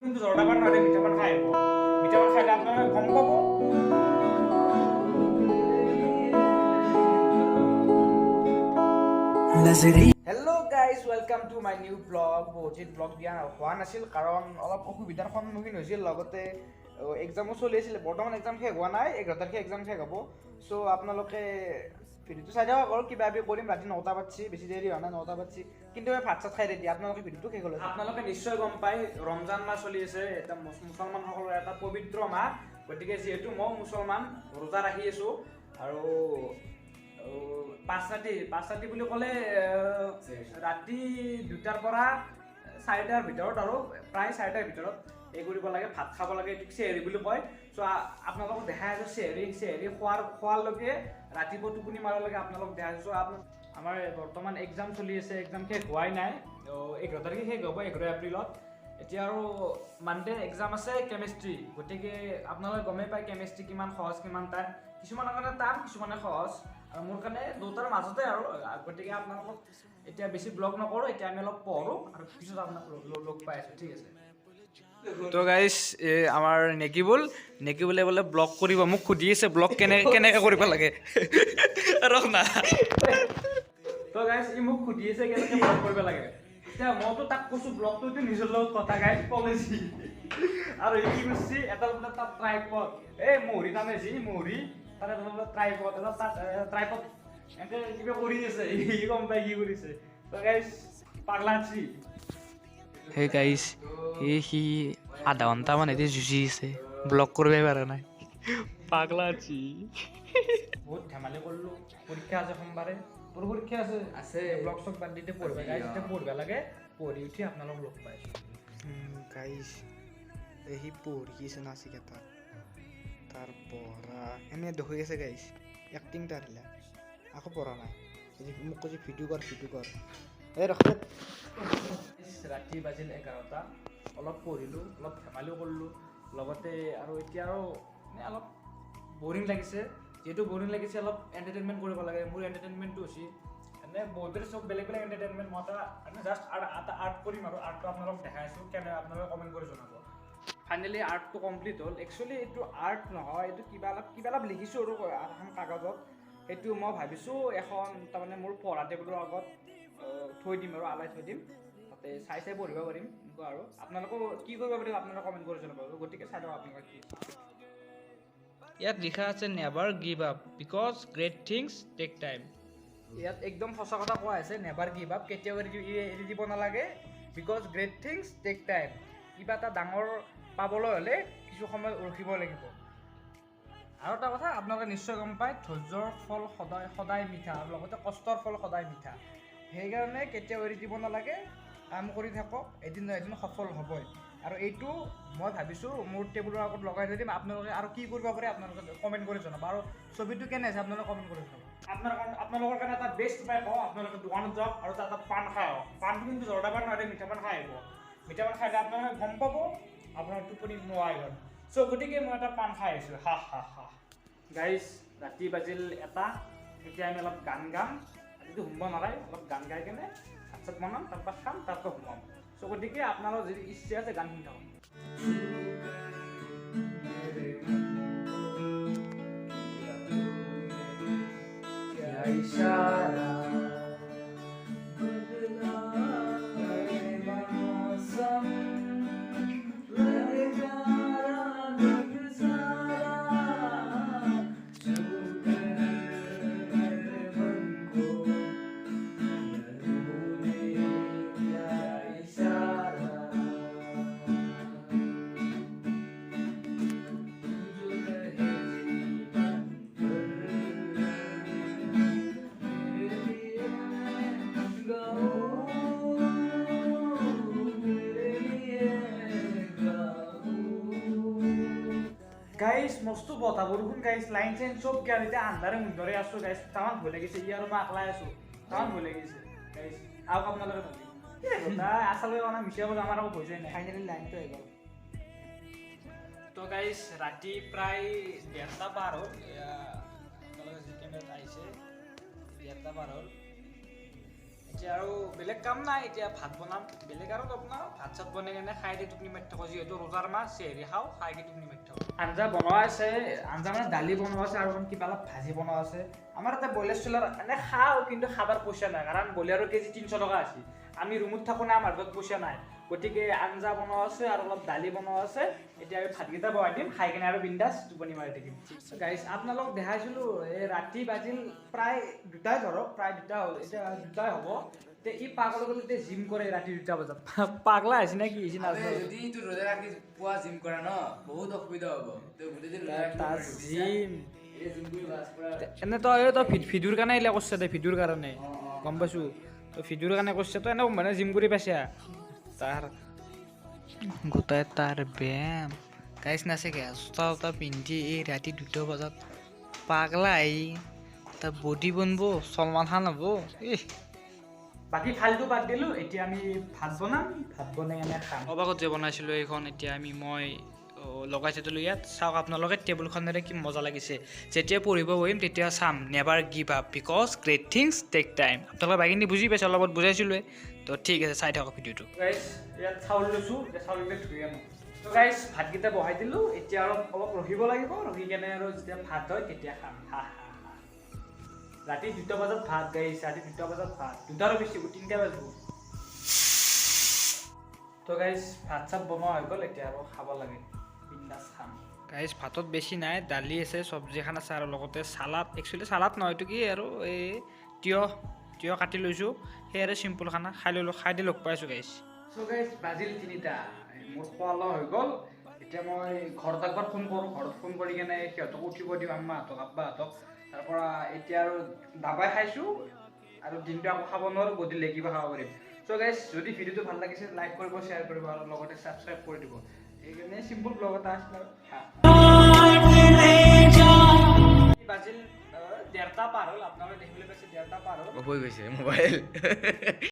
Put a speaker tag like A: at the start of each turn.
A: কিন্তু জৰ্দা পান নহ'লে মিঠা পান খাই আহিব। মিঠা পান খাইলে আপোনালোকে গম পাব। Hello' guys, welcome to my new blog. বহুত দিন ব্লগ দিয়া হোৱা নাছিল কাৰণ অলপ অসুবিধাৰ সন্মুখীন হৈছিল। লগতে এক্সামো চলি আছিলে। বৰ্তমান এক্সাম শেষ হোৱা নাই, 11 তাৰিখে এক্সাম শেষ হ'ব। চ' আপোনালোকে ভিডিঅ'টো চাই থাকক আৰু কিবা কিবি কৰিম। ৰাতি 9টা বাজছি, বেছি দেৰি হোৱা নাই, 9টা বাজছি। কিন্তু মই ভাত চাত খাই ৰেডি। আপোনালোকে ভিডিঅ'টো শেষ হ'লে আপোনালোকে নিশ্চয় গম পায় ৰমজান মাহ চলি আছে। এটা মুছলমানসকলৰ এটা পবিত্ৰ মাহ। গতিকে যিহেতু মই মুছলমান, ৰোজা ৰাখি আছোঁ। আৰু 5 ৰাতি বুলি ক'লে ৰাতি 2টাৰ পৰা 4টাৰ ভিতৰত, আৰু প্ৰায় 4টাৰ ভিতৰত এই কৰিব লাগে, ভাত খাব লাগে। এইটোক চেহেৰি বুলি কয়। চ' আপোনালোকক দেখাই আছোঁ চেহেৰি খোৱালৈকে, ৰাতিপুৱা টোপনি মাৰালৈকে আপোনালোক দেখাই আছোঁ। আমাৰ বৰ্তমান এক্সাম চলি আছে, এক্সাম শেষ হোৱাই নাই। 11 তাৰিখে শেষ হ'ব, 11 এপ্ৰিলত। এতিয়া আৰু মানডে এক্সাম আছে কেমেষ্ট্ৰি। গতিকে আপোনালোকে গমেই পায় কেমেষ্ট্ৰি কিমান সহজ কিমান টান। কিছুমানৰ কাৰণে টান, কিছুমানে সহজ, আৰু মোৰ কাৰণে দুটাৰ মাজতে আৰু। গতিকে আপোনালোকক এতিয়া বেছি ব্লগ নকৰোঁ, এতিয়া আমি অলপ পঢ়োঁ আৰু পিছত আপোনালোকক লগ পাই আছোঁ, ঠিক আছে। তো গাইজ, আমাৰ নেকিবুলে বোলে ব্লগ কৰিব, মোক সুধি আছে ব্লগ কেনেকৈ কৰিব লাগে। ৰহ না। তো গাইজ, মোক সুধি আছে কেনেকৈ ব্লগ কৰিব লাগে। এতিয়া মইতো তাক কৈছোঁ ব্লগটো নিজৰ লগত কথা গাইজ কলেজি। আৰু সি কি কৰিছে, এটা বোলে তাত ট্ৰাইপড, মহৰি টানেছি, মহৰি তাৰে ট্ৰাইপড, এটা তাত ট্ৰাইপড এনেকৈ কিবা কৰি আছে। সি গম পাই কি কৰিছে। তো গাইজ, পাগলা আছি।
B: হে গাইছ, সি আধা ঘণ্টামান এদি যুঁজি আছে, ব্লক কৰিবই পৰা নাই। পাগলা আছি।
A: বহুত ধেমালি কৰিলোঁ। পৰীক্ষা আছে সোমবাৰে। তোৰ পৰীক্ষা আছে। ব্লগ চগ বাদ দিতে পঢ়িবা গাইজ, এতিয়া পঢ়িব লাগে। পঢ়ি উঠি আপোনালোক লগ পাইছোঁ।
B: গাইছ, সি পঢ়ি আছে নাচিকেইটা, তাৰ পঢ়া এনে দেখি আছে গাইছ, এক্টিং তাৰ হিলা আকৌ পঢ়া নাই। মোক কৈছে ভিডিঅ' কৰ
A: ৰাতি বাজিল 11টা। অলপ পঢ়িলোঁ, অলপ ধেমালিও কৰিলোঁ লগতে। আৰু এতিয়া আৰু অলপ বৰিং লাগিছে। যিহেতু বৰিং লাগিছে, অলপ এণ্টাৰটেইনমেণ্ট কৰিব লাগে। মোৰ এণ্টাৰটেইনমেণ্টটো হৈছে এনে বহুতৰে চব বেলেগ বেলেগ এণ্টাৰটেইনমেণ্ট। মই এটা জাষ্ট আৰ্ট কৰিম, আৰু আৰ্টটো আপোনালোকক দেখাই আছোঁ। কেনে আপোনালোকে কমেণ্ট কৰি জনাব। ফাইনেলি আৰ্টটো কমপ্লিট হ'ল। একচুৱেলি এইটো আৰ্ট নহয়, এইটো কিবা অলপ লিখিছোঁ আৰু এখন কাগজত। সেইটো মই ভাবিছোঁ এখন তাৰমানে মোৰ পঢ়া টেবুলৰ আগত থৈ দিম আৰু আলাই থৈ দিম। তাতে চাই পঢ়িব পাৰিম, এনেকুৱা আৰু। আপোনালোকেও কি কৰিব পাৰিব, আপোনালোকে কমেণ্ট কৰি জনাব। গতিকে চাই লওক আপোনালোকে কি।
B: ইয়াত লিখা আছে never give up because great things take time.
A: ইয়াত একদম সঁচা কথা কোৱা হৈছে, নেভাৰ গিভ আপ, কেতিয়াও এৰি দিব নালাগে। Because great things take time. কিবা এটা ডাঙৰ পাবলৈ হ'লে কিছু সময় ৰখিব লাগিব। আৰু এটা কথা আপোনালোকে নিশ্চয় গম পায়, ধৈৰ্যৰ ফল সদায় মিঠা, আৰু লগতে কষ্টৰ ফল সদায় মিঠা। সেইকাৰণে কেতিয়াও এৰি দিব নালাগে। কাম কৰি থাকক, এদিন নহয় এদিন সফল হ'বই। আৰু এইটো মই ভাবিছোঁ মোৰ টেবুলৰ আগত লগাই থৈ দিম। আপোনালোকে আৰু কি কৰিব পাৰে আপোনালোকে কমেণ্ট কৰি জনাব। আৰু ছবিটো কেনে আছে আপোনালোকে কমেণ্ট কৰি জনাব। আপোনালোকৰ কাৰণে এটা বেষ্ট উপায় কওঁ, আপোনালোকে দোকানত যাওক আৰু তাত এটা পাণ খাই আহক। পাণটো কিন্তু জৰ্দা পান নহ'লে মিঠা পান খাই আহিব। মিঠা পান খাইলে আপোনালোকে গম পাব আপোনাৰ টোপনি নোহোৱা হ'ল। চ' গতিকে মই এটা পাণ খাই আহিছোঁ। গাইজ, ৰাতি বাজিল 1টা। এতিয়া আমি অলপ গান গাম। ৰাতিটো শুব নালাগে, অলপ গান গাই কেনে ভাত চাত বনাম, তাৰপৰা খাম, তাৰপৰা সোমাম। চ' গতিকে আপোনালোকৰ যদি ইচ্ছা আছে গান শুনি থাকক। গাইজ, মস্ত বতাহ বৰষুণ গাইজ, লাইন চাইন চব গেল। এতিয়া আন্ধাৰে মুন্ধাৰে আছোঁ গাইজ, তামান ভয় লাগিছে। ই আৰু মই একলাই আছোঁ, তামান ভয় লাগিছে গাইজ। আৰু আপোনালোকে ভাবি আচলতে মানে মিছা কথা, আমাৰ আকৌ ভয় যায় নাই। ফাইনেলি লাইনটো আহি গ'ল। তো গাইজ, ৰাতি প্ৰায় 1:30 পাৰ হ'ল। আপোনালোকে যি কেমেৰাত আহিছে 1:30 পাৰ হ'ল। এতিয়া আৰু বেলেগ কাম নাই, এতিয়া ভাত বনাম, বেলেগ আৰু নবনাওঁ, ভাত চাত বনাই কেনে খাই দি টোপনি মাৰি থাকোঁ, যিহেতু ৰোজাৰ মাছ চেহেৰি খাওঁ, খাই দি টোপনি মাৰি থাকোঁ। আঞ্জা বনোৱা আছে, আঞ্জা মানে দালি বনোৱা আছে আৰু কিবা অলপ ভাজি বনোৱা আছে। আমাৰ এটা ব্ৰইলাৰ চইলাৰ এনে খাওঁ, কিন্তু খাবৰ পইচা নাই, কাৰণ ব্ৰইলাৰৰ কেজি 300 টকা আছিল। আমি ৰুমত থাকোঁ না, আমাৰ হাতত পইচা নাই, গতিকে আঞ্জা বনোৱা আছে আৰু অলপ দালি বনোৱা আছে। এতিয়া আমি ভাতকেইটা বহাই দিম, খাই কিনে আৰু বিন্দাছ টোপনি মাৰি থাকিম। গাইছ, আপোনালোকক দেখাইছিলোঁ, এই ৰাতি বাজিল প্ৰায় 2টাই ধৰক, প্ৰায় 2টা হ'ল, এতিয়া 2টাই হ'ব। তে ই পাগল গ'লে এতিয়া জিম কৰে ৰাতি 2টা বজাত। পাগলা হৈছে নে কি হৈছে নাজানো।
C: যদি তোৰ ৰোজা ৰাখি পুৱা জিম কৰা ন বহুত অসুবিধা হ'ব। তই গোটেই দিন
A: তাৰ জিম
C: এই জিমবোৰ বাছ কৰা
A: এনে তই ভিডিঅ'ৰ কাৰণে এইবিলাক কৰিছে, দে ভিডিঅ'ৰ কাৰণে গম পাইছোঁ। তই ভিডিঅ'ৰ কাৰণে কৰিছে, তই এনে মানে জিম কৰি পাইছা তাৰ গোটাই তাৰ ব্যায়াম
B: গাইছ নাচাগে জোতা জোতা পিন্ধি এই ৰাতি 2টা বজাত পাগলা আহি তাৰ বডি বনব, চলমান খান হ'ব।
A: বাকী ফালটো বাদ দিলোঁ, এতিয়া আমি ভাত বনাম, ভাত বনাই এনে খাম। অবাকত যে বনাইছিলোঁ এইখন, এতিয়া মই লগাই দিলোঁ ইয়াত। চাওক আপোনালোকে টেবুলখনেৰে কি মজা লাগিছে। যেতিয়া পঢ়িব বহিম তেতিয়া চাম, never give up because great things take time. আপোনালোকে বাকীখিনি বুজি পাইছে, অলপত বুজাইছিলোঁৱে, তো ঠিক আছে, চাই থাকক ভিডিঅ'টো। গাইছ, ইয়াত চাউল লৈছোঁ, এতিয়া চাউলকেইটা ধুই আনো। তো গাইছ, ভাতকেইটা বহাই দিলোঁ, এতিয়া অলপ ৰখিব লাগিব, ৰখি কেনে আৰু যেতিয়া ভাত হয় তেতিয়া খাম। ৰাতি 2টা বজাত ভাত গাইছ, ৰাতি 2টা বজাত ভাত, 2টাৰো বেছি 3টা বাজিব। তো গাইছ, ভাত চাত বনোৱা হৈ গ'ল, এতিয়া আৰু খাব লাগে, বিন্দাছ খাম। গাইছ, ভাতত বেছি নাই, দালি আছে, চব্জি এখন আছে আৰু লগতে চালাড। একচুৱেলি চালাড নহয়, এইটো কি আৰু এই তিয়ঁহ কাটি লৈছোঁ, সেই আৰু চিম্পুল খানা খাই ল'লোঁ, খাই দি লগ পাইছোঁ গাইছ। চ' গাইছ, বাজিল 3টা, মোৰ খোৱা লোৱা হৈ গ'ল। এতিয়া মই ঘৰত একবাৰ ফোন কৰোঁ, ঘৰত ফোন কৰি কেনে সিহঁতক উঠিব দিওঁ, আম্মাহঁতক আব্বাহঁতক। তাৰপৰা এতিয়া আৰু দাবাই খাইছোঁ, আৰু দিনটো আকৌ খাব নোৱাৰোঁ, গধূলি কিবা খাব পাৰিম। চ' গাইছ, যদি ভিডিঅ'টো ভাল লাগিছে লাইক কৰিব, শ্বেয়াৰ কৰিব আৰু লগতে ছাবস্ক্ৰাইব কৰি দিব। সেইকাৰণে চিম্পুল ব্লগ এটা আছিল আৰু বাজিল 1:30 পাৰ হ'ল, আপোনালোকে দেখিবলৈ পাইছে 1:30 পাৰ হ'ল।
C: হৈ গৈছে মোবাইল